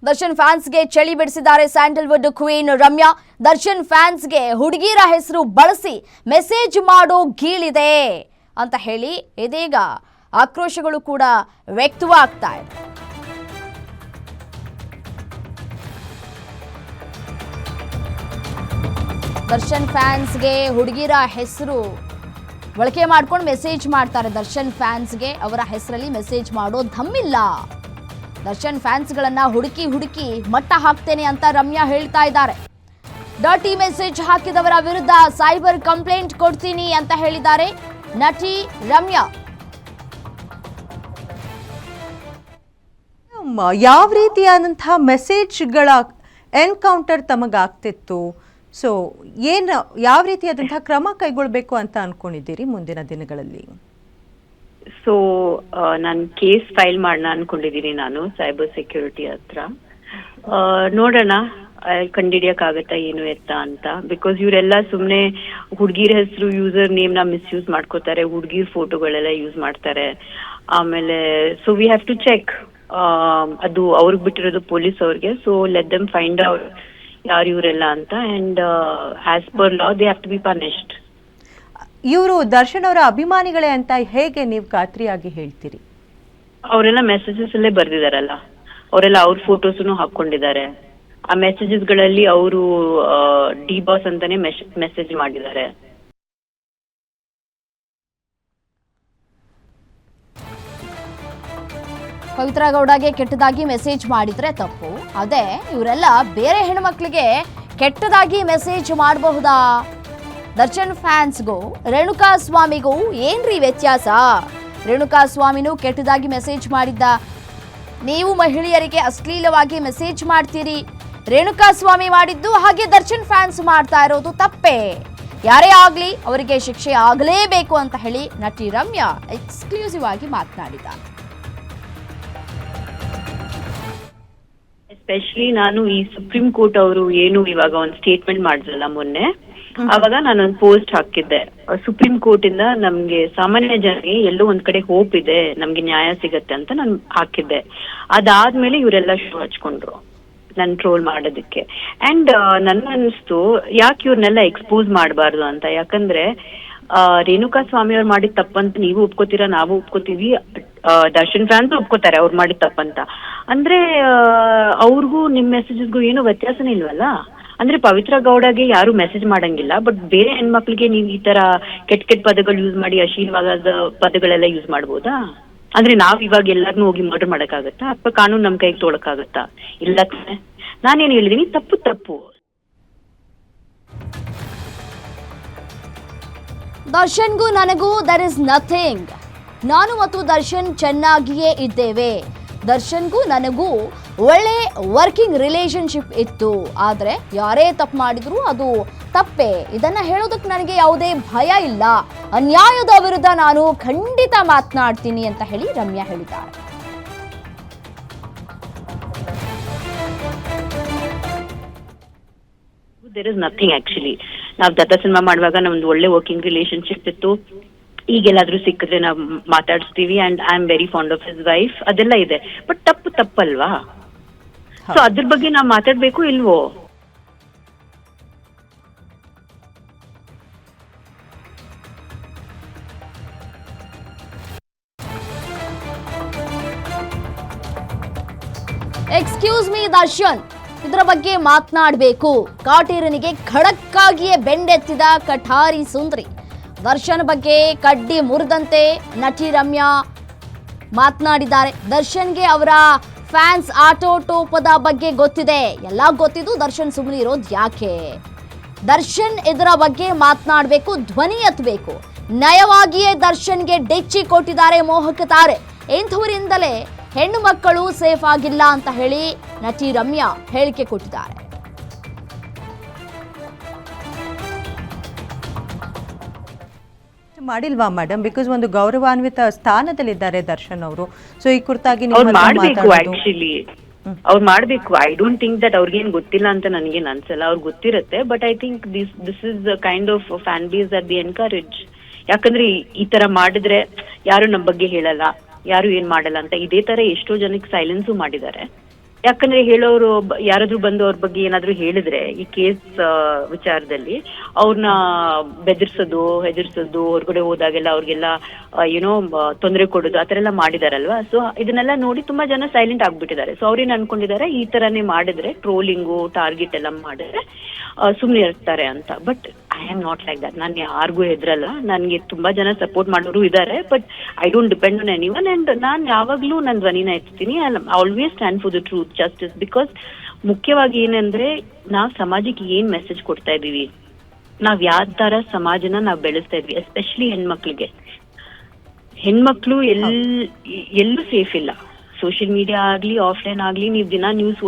ದರ್ಶನ್ ಫ್ಯಾನ್ಸ್ಗೆ ಚಳಿ ಬಿಡಿಸಿದ್ದಾರೆ Sandalwood queen Ramya. Darshan ಫ್ಯಾನ್ಸ್ಗೆ ಹುಡುಗಿರ ಹೆಸರು ಬಳಸಿ ಮೆಸೇಜ್ ಮಾಡೋ ಗೀಳಿದೆ ಅಂತ ಹೇಳಿ ಇದೀಗ ಆಕ್ರೋಶಗಳು ಕೂಡ ವ್ಯಕ್ತವಾಗ್ತಾ ಇದೆ. ದರ್ಶನ್ ಫ್ಯಾನ್ಸ್ಗೆ ಹುಡುಗಿರ ಹೆಸರು ಬಳಕೆ ಮಾಡ್ಕೊಂಡು ಮೆಸೇಜ್ ಮಾಡ್ತಾರೆ. ದರ್ಶನ್ ಫ್ಯಾನ್ಸ್ಗೆ ಅವರ ಹೆಸರಲ್ಲಿ ಮೆಸೇಜ್ ಮಾಡೋ ಧಮ್ಮಿಲ್ಲ. ದರ್ಶನ್ ಫ್ಯಾನ್ಸ್ಗಳನ್ನ ಹುಡುಕಿ ಮಟ್ಟ ಹಾಕ್ತೇನೆ ಅಂತ ರಮ್ಯಾ ಹೇಳ್ತಾ ಇದ್ದಾರೆ. ಡರ್ಟಿ ಮೆಸೇಜ್ ಹಾಕಿದವರ ವಿರುದ್ಧ ಸೈಬರ್ ಕಂಪ್ಲೇಂಟ್ ಕೊಡ್ತೀನಿ ಅಂತ ಹೇಳಿದ್ದಾರೆ ನಟಿ ರಮ್ಯಾ. ಯಾವ ರೀತಿಯಾದಂತಹ ಮೆಸೇಜ್ಗಳ ಎನ್ಕೌಂಟರ್ ತಮಗಾಗ್ತಿತ್ತು? ಸೊ ಯಾವ ರೀತಿಯಾದಂತಹ ಕ್ರಮ ಕೈಗೊಳ್ಳಬೇಕು ಅಂತ ಅನ್ಕೊಂಡಿದ್ದೀರಿ ಮುಂದಿನ ದಿನಗಳಲ್ಲಿ? ಸೊ ನಾನು ಕೇಸ್ ಫೈಲ್ ಮಾಡೋಣ ಅನ್ಕೊಂಡಿದ್ದೀನಿ ನಾನು ಸೈಬರ್ ಸೆಕ್ಯೂರಿಟಿ ಹತ್ರ. ನೋಡೋಣ ಕಂಡಿಡಿಯಕ್ಕಾಗತ್ತಾ ಏನು ಎತ್ತ ಅಂತ. ಬಿಕಾಸ್ ಇವರೆಲ್ಲ ಸುಮ್ಮನೆ ಹುಡುಗಿರ ಹೆಸರು ಯೂಸರ್ ನೇಮ್ನ ಮಿಸ್ಯೂಸ್ ಮಾಡ್ಕೋತಾರೆ, ಹುಡುಗಿರ್ ಫೋಟೋಗಳೆಲ್ಲ ಯೂಸ್ ಮಾಡ್ತಾರೆ. ಆಮೇಲೆ so we have to check. ಅದು ಅವ್ರಿಗೆ ಬಿಟ್ಟಿರೋದು ಪೊಲೀಸ್ ಅವ್ರಿಗೆ. So let them find out ಯಾರು ಇವರೆಲ್ಲ ಅಂತ. And as per law they have to be punished. ಇವರು ದರ್ಶನ್ ಅವರ ಅಭಿಮಾನಿಗಳೇ ಅಂತ ಹೇಗೆ ನೀವು ಖಾತ್ರಿಯಾಗಿ ಹೇಳ್ತೀರಿ? ಅವರೆಲ್ಲ ಮೆಸೇಜಸ್ ಅಲ್ಲೇ ಬರ್ದಿದಾರಲ್ಲ, ಅವರೆಲ್ಲ ಅವ್ರ ಫೋಟೋಸ್ನು ಹಾಕೊಂಡಿದ್ದಾರೆ. ಆ ಮೆಸೇಜಸ್ ಗಳಲ್ಲಿ ಅವರು ಡಿ ಬಾಸ್ ಅಂತಾನೆ ಮೆಸೇಜ್ ಮಾಡಿದ್ದಾರೆ. ಪವಿತ್ರ ಗೌಡಗೆ ಕೆಟ್ಟದಾಗಿ ಮೆಸೇಜ್ ಮಾಡಿದ್ರೆ ತಪ್ಪು. ಅದೇ ಇವರೆಲ್ಲ ಬೇರೆ ಹೆಣ್ಮಕ್ಳಿಗೆ ಕೆಟ್ಟದಾಗಿ ಮೆಸೇಜ್ ಮಾಡಬಹುದಾ? ದರ್ಶನ್ ಫ್ಯಾನ್ಸ್ಗೂ ರೇಣುಕಾ ಸ್ವಾಮಿಗೂ ಏನ್ರಿ ವ್ಯತ್ಯಾಸ? ರೇಣುಕಾ ಸ್ವಾಮಿನೂ ಕೆಟ್ಟದಾಗಿ ಮೆಸೇಜ್ ಮಾಡಿದ್ದ. ನೀವು ಮಹಿಳೆಯರಿಗೆ ಅಶ್ಲೀಲವಾಗಿ ಮೆಸೇಜ್ ಮಾಡ್ತೀರಿ. ರೇಣುಕಾ ಸ್ವಾಮಿ ಮಾಡಿದ್ದು ಹಾಗೆ ದರ್ಶನ್ ಫ್ಯಾನ್ಸ್ ಮಾಡ್ತಾ ಇರೋದು ತಪ್ಪೇ. ಯಾರೇ ಆಗ್ಲಿ ಅವರಿಗೆ ಶಿಕ್ಷೆ ಆಗಲೇಬೇಕು ಅಂತ ಹೇಳಿ ನಟಿ ರಮ್ಯಾ ಎಕ್ಸ್ಕ್ಲೂಸಿವ್ ಆಗಿ ಮಾತನಾಡಿದ್ದಾರೆ. ಎಸ್ಪೆಷಲಿ ನಾನು ಈ ಸುಪ್ರೀಂ ಕೋರ್ಟ್ ಅವರು ಏನು ಇವಾಗ ಒಂದು ಸ್ಟೇಟ್ಮೆಂಟ್ ಮಾಡಿದ್ರಲ್ಲ ಮೊನ್ನೆ, ಅವಾಗ ನಾನೊಂದು ಪೋಸ್ಟ್ ಹಾಕಿದ್ದೆ. ಸುಪ್ರೀಂ ಕೋರ್ಟ್ ಇಂದ ನಮ್ಗೆ ಸಾಮಾನ್ಯ ಜನರಿಗೆ ಎಲ್ಲೋ ಒಂದ್ ಕಡೆ ಹೋಪ್ ಇದೆ, ನಮ್ಗೆ ನ್ಯಾಯ ಸಿಗತ್ತೆ ಅಂತ ನಾನು ಹಾಕಿದ್ದೆ. ಅದಾದ್ಮೇಲೆ ಇವರೆಲ್ಲ ಶೋ ಹಚ್ಕೊಂಡ್ರು ನನ್ ಟ್ರೋಲ್ ಮಾಡೋದಕ್ಕೆ. ಅಂಡ್ ನನ್ಗನ್ನಿಸ್ತು ಯಾಕೆ ಇವ್ರನ್ನೆಲ್ಲ ಎಕ್ಸ್ಪೋಸ್ ಮಾಡಬಾರ್ದು ಅಂತ. ಯಾಕಂದ್ರೆ ರೇಣುಕಾ ಸ್ವಾಮಿ ಅವ್ರು ಮಾಡಿದ ತಪ್ಪಂತ ನೀವು ಒಪ್ಕೋತೀರಾ, ನಾವು ಒಪ್ಕೋತೀವಿ, ದರ್ಶನ್ ಫ್ಯಾನ್ಸ್ ಒಪ್ಕೋತಾರೆ ಅವ್ರು ಮಾಡಿದ ತಪ್ಪಂತ. ಅಂದ್ರೆ ಅವ್ರಿಗೂ ನಿಮ್ ಮೆಸೇಜಸ್ಗೂ ಏನು ವ್ಯತ್ಯಾಸನೇ ಇಲ್ವಲ್ಲ. ಅಂದ್ರೆ ಪವಿತ್ರ ಗೌಡಗೆ ಯಾರು ಮೆಸೇಜ್ ಮಾಡಂಗಿಲ್ಲ, ಬಟ್ ಬೇರೆ ಹೆಣ್ಮಕ್ಳಿಗೆ ನೀವು ಈ ತರ ಕೆಟ್ಟ ಪದಗಳು ಯೂಸ್ ಮಾಡಿ ಅಶ್ಲೀಲವಾದ ಪದಗಳೆಲ್ಲ ಯೂಸ್ ಮಾಡ್ಬೋದಾ? ಅಂದ್ರೆ ನಾವ್ ಇವಾಗ ಎಲ್ಲಾರ್ನು ಹೋಗಿ ಮರ್ಡರ್ ಮಾಡಕ್ಕಾಗತ್ತಾ? ಅಥವಾ ಕಾನೂನು ನಮ್ ಕೈಗೆ ತೊಳಕಾಗತ್ತಾ? ಇಲ್ಲ ತಾನೆ. ನಾನೇನ್ ಹೇಳಿದೀನಿ, ತಪ್ಪು. ದರ್ಶನ್ಗೂ ನನಗೂ ದರ್ ಇಸ್ ನಥಿಂಗ್. ನಾನು ಮತ್ತು ದರ್ಶನ್ ಚೆನ್ನಾಗಿಯೇ ಇದ್ದೇವೆ. ದರ್ಶನ್ಗೂ ನನಗೂ ಒಳ್ಳೆ ವರ್ಕಿಂಗ್ ರಿಲೇಶನ್ಶಿಪ್ ಇತ್ತು. ಆದರೆ ಯಾರೇ ತಪ್ಪು ಮಾಡಿದ್ರು ಅದು ತಪ್ಪೇ. ಇದನ್ನ ಹೇಳೋದಕ್ಕೆ ನನಗೆ ಯಾವುದೇ ಭಯ ಇಲ್ಲ. ಅನ್ಯಾಯದ ವಿರುದ್ಧ ನಾನು ಖಂಡಿತ ಮಾತನಾಡ್ತೀನಿ ಅಂತ ಹೇಳಿ ರಮ್ಯಾ ಹೇಳಿದ್ದಾರೆ. There is nothing actually. ನಾವ್ ದತ್ತ ಸಿನಿಮಾ ಮಾಡುವಾಗ ನಮ್ದು ಒಳ್ಳೆ ವರ್ಕಿಂಗ್ ರಿಲೇಶನ್ಶಿಪ್ ಇತ್ತು. ಈಗೆಲ್ಲಾದ್ರೂ ಸಿಕ್ಕಿದ್ರೆ ನಾವು ಮಾತಾಡಿಸ್ತೀವಿ. And I am very fond of his wife, ಅದೆಲ್ಲ ಇದೆ. ಬಟ್ ತಪ್ಪಲ್ವಾ? ಸೊ ಅದ್ರ ಬಗ್ಗೆ ನಾವ್ ಮಾತಾಡ್ಬೇಕು ಇಲ್ವೋ? ಎಕ್ಸ್ಕ್ಯೂಸ್ ಮೀ ದರ್ಶನ್, ಇದರ ಬಗ್ಗೆ ಮಾತನಾಡಬೇಕು. ಕಾಟೇರನಿಗೆ ಖಡಕ್ಕಾಗಿಯೇ ಬೆಂಡೆತ್ತಿದ ಕಠಾರಿ ಸುಂದರಿ. ದರ್ಶನ್ ಬಗ್ಗೆ ಕಡ್ಡಿ ಮುರಿದಂತೆ ನಟಿ ರಮ್ಯಾ ಮಾತನಾಡಿದ್ದಾರೆ. ದರ್ಶನ್ಗೆ ಅವರ ಫ್ಯಾನ್ಸ್ ಆಟೋಟೋಪದ ಬಗ್ಗೆ ಗೊತ್ತಿದೆ. ಎಲ್ಲ ಗೊತ್ತಿದ್ದು ದರ್ಶನ್ ಸುಮ್ಮನೆ ಇರೋದು ಯಾಕೆ? ದರ್ಶನ್ ಇದರ ಬಗ್ಗೆ ಮಾತನಾಡಬೇಕು, ಧ್ವನಿ ಎತ್ತಬೇಕು. ನಯವಾಗಿಯೇ ದರ್ಶನ್ಗೆ ಡೆಚ್ಚಿ ಕೊಟ್ಟಿದ್ದಾರೆ ಮೋಹಕ ತಾರೆ. ಇಂಥವರಿಂದಲೇ ಹೆಣ್ಣು ಮಕ್ಕಳು ಸೇಫ್ ಆಗಿಲ್ಲ ಅಂತ ಹೇಳಿ ನಟಿ ರಮ್ಯಾ ಹೇಳಿಕೆ ಕೊಟ್ಟಿದ್ದಾರೆ. ಮಾಡಿಲ್ವಾ ಮೇಡಮ್? ಬಿಕಾಸ್ ಒಂದು ಗೌರವಾನ್ವಿತ ಸ್ಥಾನದಲ್ಲಿದ್ದಾರೆ ದರ್ಶನ್ ಅವರು. ಸೊ ಈ ಕುರಿತಾಗಿ ಅವ್ರು ಮಾಡ್ಬೇಕು. ಐ ಡೋಂಟ್ ಥಿಂಕ್ ದಟ್ ಅವ್ರಿಗೇನ್ ಗೊತ್ತಿಲ್ಲ ಅಂತ ನನಗೇನ್ ಅನ್ಸಲ್ಲ. ಅವ್ರಿಗೆ ಗೊತ್ತಿರುತ್ತೆ. But I think this is kind of fan base that the encourage. ಯಾಕಂದ್ರೆ ಈ ತರ ಮಾಡಿದ್ರೆ ಯಾರು ನಮ್ ಬಗ್ಗೆ ಹೇಳಲ್ಲ, ಯಾರು ಏನ್ ಮಾಡಲ್ಲ ಅಂತ ಇದೇ ತರ ಎಷ್ಟೋ ಜನಕ್ಕೆ ಸೈಲೆನ್ಸು ಮಾಡಿದ್ದಾರೆ. ಯಾಕಂದ್ರೆ ಹೇಳೋರು ಯಾರಾದ್ರೂ ಬಂದು ಅವ್ರ ಬಗ್ಗೆ ಏನಾದ್ರು ಹೇಳಿದ್ರೆ ಈ ಕೇಸ್ ವಿಚಾರದಲ್ಲಿ ಅವ್ರನ್ನ ಬೆದರ್ಸೋದು ಹೆದರ್ಸೋದು, ಹೊರಗಡೆ ಹೋದಾಗೆಲ್ಲ ಅವ್ರಿಗೆಲ್ಲ ಏನೋ ತೊಂದರೆ ಕೊಡೋದು ಆತರ ಎಲ್ಲ ಮಾಡಿದಾರಲ್ವಾ. ಸೊ ಇದನ್ನೆಲ್ಲ ನೋಡಿ ತುಂಬಾ ಜನ ಸೈಲೆಂಟ್ ಆಗ್ಬಿಟ್ಟಿದ್ದಾರೆ. ಸೊ ಅವ್ರೇನ್ ಅನ್ಕೊಂಡಿದ್ದಾರೆ, ಈ ತರಾನೇ ಮಾಡಿದ್ರೆ ಟ್ರೋಲಿಂಗು ಟಾರ್ಗೆಟ್ ಎಲ್ಲ ಮಾಡಿದ್ರೆ ಸುಮ್ನೆ ಇರ್ತಾರೆ ಅಂತ. But I am not like that. ನಾನು ಯಾರಿಗೂ ಹೆದ್ರಲ್ಲ. ನನ್ಗೆ ತುಂಬಾ ಜನ ಸಪೋರ್ಟ್ ಮಾಡೋರು ಇದ್ದಾರೆ, but I don't depend on anyone. And ನಾನ್ ಯಾವಾಗ್ಲೂ ನನ್ನ ಧ್ವನಿನ ಎತ್ತೀನಿ. I always stand for the truth, justice. Because ಮುಖ್ಯವಾಗಿ ಏನಂದ್ರೆ ನಾವ್ ಸಮಾಜಕ್ಕೆ ಏನ್ ಮೆಸೇಜ್ ಕೊಡ್ತಾ ಇದೀವಿ, ನಾವ್ ಯಾವ ತರ ಸಮಾಜನ ನಾವ್ ಬೆಳೆಸ್ತಾ ಇದ್ವಿ. ಎಸ್ಪೆಷಲಿ ಹೆಣ್ಮಕ್ಳು ಎಲ್ಲೂ ಸೇಫ್ ಇಲ್ಲ. ಸೋಷಿಯಲ್ ಮೀಡಿಯಾ ಆಗ್ಲಿ ಆಫ್ಲೈನ್ ಆಗ್ಲಿ, ನೀವ್ ದಿನ ನ್ಯೂಸ್